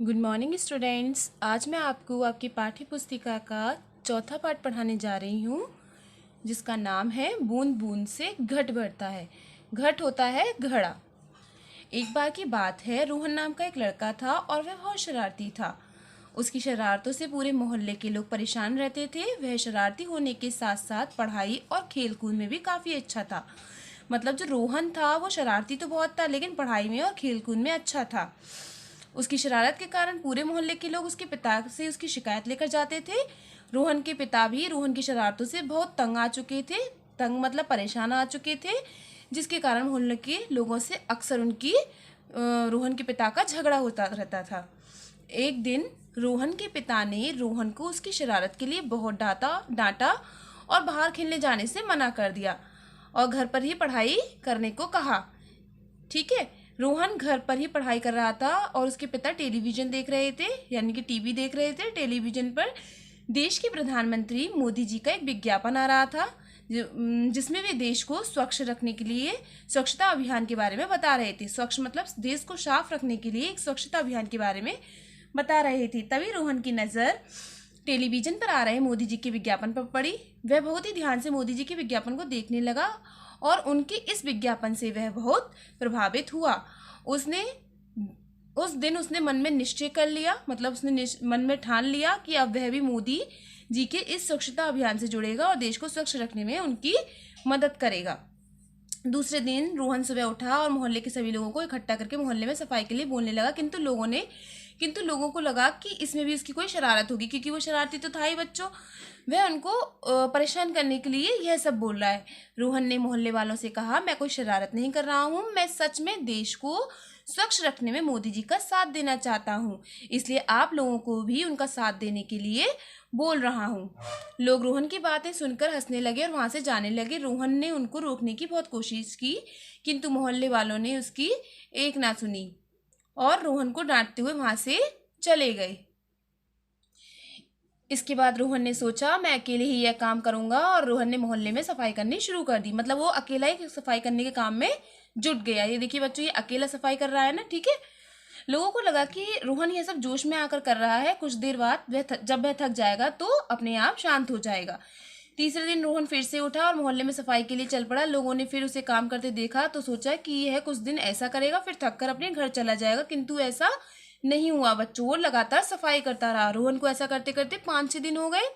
Good morning students. आज मैं आपको आपकी पाठ्य पुस्तिका का चौथा पाठ पढ़ाने जा रही हूँ, जिसका नाम है बूंद बूंद से घट भरता है। घट होता है घड़ा। एक बार की बात है, रोहन नाम का एक लड़का था और वह बहुत शरारती था। उसकी शरारतों से पूरे मोहल्ले के लोग परेशान रहते थे। वह शरारती होने के साथ साथ पढ़ाई और खेल कूद में भी काफ़ी अच्छा था। मतलब जो रोहन था वो शरारती तो बहुत था, लेकिन पढ़ाई में और खेल कूद में अच्छा था। उसकी शरारत के कारण पूरे मोहल्ले के लोग उसके पिता से उसकी शिकायत लेकर जाते थे। रोहन के पिता भी रोहन की शरारतों से बहुत तंग आ चुके थे। तंग मतलब परेशान आ चुके थे, जिसके कारण मोहल्ले के लोगों से अक्सर उनकी रोहन के पिता का झगड़ा होता रहता था। एक दिन रोहन के पिता ने रोहन को उसकी शरारत के लिए बहुत डांटा और बाहर खेलने जाने से मना कर दिया और घर पर ही पढ़ाई करने को कहा। ठीक है, रोहन घर पर ही पढ़ाई कर रहा था और उसके पिता टेलीविज़न देख रहे थे, यानी कि टीवी देख रहे थे। टेलीविज़न पर देश के प्रधानमंत्री मोदी जी का एक विज्ञापन आ रहा था, जिसमें वे देश को स्वच्छ रखने के लिए स्वच्छता अभियान के बारे में बता रहे थे। स्वच्छ मतलब देश को साफ रखने के लिए एक स्वच्छता अभियान के बारे में बता रहे थे। तभी रोहन की नज़र टेलीविज़न पर आ रहे मोदी जी के विज्ञापन पर पड़ी। वह बहुत ही ध्यान से मोदी जी के विज्ञापन को देखने लगा और उनके इस विज्ञापन से वह बहुत प्रभावित हुआ। उस दिन उसने मन में निश्चय कर लिया, मतलब उसने मन में ठान लिया कि अब वह भी मोदी जी के इस स्वच्छता अभियान से जुड़ेगा और देश को स्वच्छ रखने में उनकी मदद करेगा। दूसरे दिन रोहन सुबह उठा और मोहल्ले के सभी लोगों को इकट्ठा करके मोहल्ले में सफाई के लिए बोलने लगा। किंतु लोगों को लगा कि इसमें भी उसकी कोई शरारत होगी, क्योंकि वो शरारती तो था ही बच्चों। वह उनको परेशान करने के लिए यह सब बोल रहा है। रोहन ने मोहल्ले वालों से कहा, मैं कोई शरारत नहीं कर रहा हूँ, मैं सच में देश को स्वच्छ रखने में मोदी जी का साथ देना चाहता हूँ, इसलिए आप लोगों को भी उनका साथ देने के लिए बोल रहा हूँ। लोग रोहन की बातें सुनकर हंसने लगे और वहाँ से जाने लगे। रोहन ने उनको रोकने की बहुत कोशिश की, किंतु मोहल्ले वालों ने उसकी एक ना सुनी और रोहन को डांटते हुए वहाँ से चले गए। इसके बाद रोहन ने सोचा, मैं अकेले ही यह काम करूंगा, और रोहन ने मोहल्ले में सफाई करनी शुरू कर दी। मतलब वो अकेला ही सफाई करने के काम में जुट गया। ये देखिए बच्चों, ये अकेला सफाई कर रहा है ना, ठीक है। लोगों को लगा कि रोहन ये सब जोश में आकर कर रहा है, कुछ देर बाद जब वह थक जाएगा तो अपने आप शांत हो जाएगा। तीसरे दिन रोहन फिर से उठा और मोहल्ले में सफाई के लिए चल पड़ा। लोगों ने फिर उसे काम करते देखा तो सोचा कि यह कुछ दिन ऐसा करेगा, फिर थक कर अपने घर चला जाएगा, किंतु ऐसा नहीं हुआ बच्चों। वो लगातार सफाई करता रहा। रोहन को ऐसा करते करते 5-6 दिन हो गए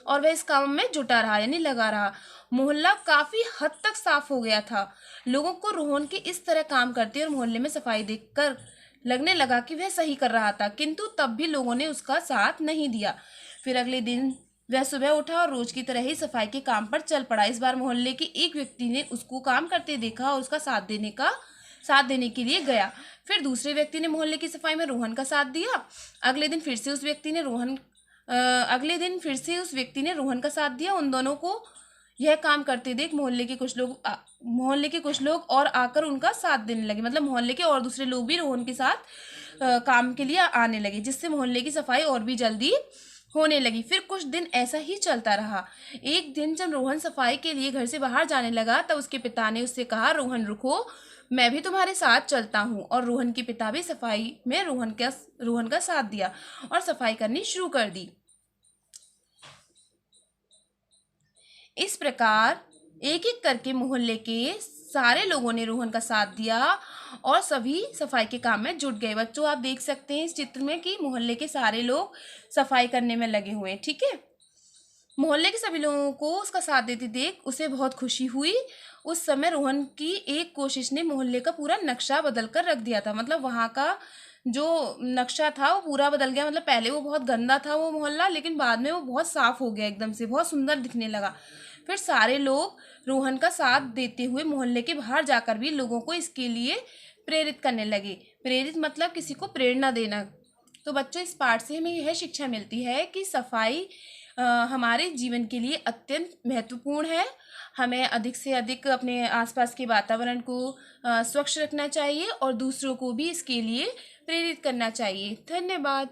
और वह इस काम में जुटा रहा, यानी लगा रहा। मोहल्ला काफी हद तक साफ हो गया था। लोगों को रोहन के इस तरह काम करते और मोहल्ले में सफाई देखकर लगने लगा कि वह सही कर रहा था, किंतु तब भी लोगों ने उसका साथ नहीं दिया। फिर अगले दिन वह सुबह उठा और रोज की तरह ही सफाई के काम पर चल पड़ा। इस बार मोहल्ले के एक व्यक्ति ने उसको काम करते देखा और उसका साथ देने के लिए गया। फिर दूसरे व्यक्ति ने मोहल्ले की सफाई में रोहन का साथ दिया। अगले दिन फिर से उस व्यक्ति ने रोहन का साथ दिया। उन दोनों को यह काम करते देख मोहल्ले के कुछ लोग और आकर उनका साथ देने लगे। मतलब मोहल्ले के और दूसरे लोग भी रोहन के साथ काम के लिए आने लगे, जिससे मोहल्ले की सफाई और भी जल्दी होने लगी। फिर कुछ दिन ऐसा ही चलता रहा। एक दिन जब रोहन सफाई के लिए घर से बाहर जाने लगा, तब उसके पिता ने उससे कहा, रोहन रुको, मैं भी तुम्हारे साथ चलता हूँ। और रोहन के पिता भी सफाई में रोहन का साथ दिया और सफाई करनी शुरू कर दी। इस प्रकार एक एक करके मोहल्ले के सारे लोगों ने रोहन का साथ दिया और सभी सफाई के काम में जुट गए। बच्चों, आप देख सकते हैं इस चित्र में कि मोहल्ले के सारे लोग सफाई करने में लगे हुए हैं, ठीक है। मोहल्ले के सभी लोगों को उसका साथ देते देख उसे बहुत खुशी हुई। उस समय रोहन की एक कोशिश ने मोहल्ले का पूरा नक्शा बदल कर रख दिया था। मतलब वहाँ का जो नक्शा था वो पूरा बदल गया। मतलब पहले वो बहुत गंदा था वो मोहल्ला, लेकिन बाद में वो बहुत साफ हो गया, एकदम से बहुत सुंदर दिखने लगा। फिर सारे लोग रोहन का साथ देते हुए मोहल्ले के बाहर जाकर भी लोगों को इसके लिए प्रेरित करने लगे। प्रेरित मतलब किसी को प्रेरणा देना। तो बच्चों, इस पाठ से हमें यह शिक्षा मिलती है कि सफाई हमारे जीवन के लिए अत्यंत महत्वपूर्ण है। हमें अधिक से अधिक अपने आसपास के वातावरण को स्वच्छ रखना चाहिए और दूसरों को भी इसके लिए प्रेरित करना चाहिए। धन्यवाद।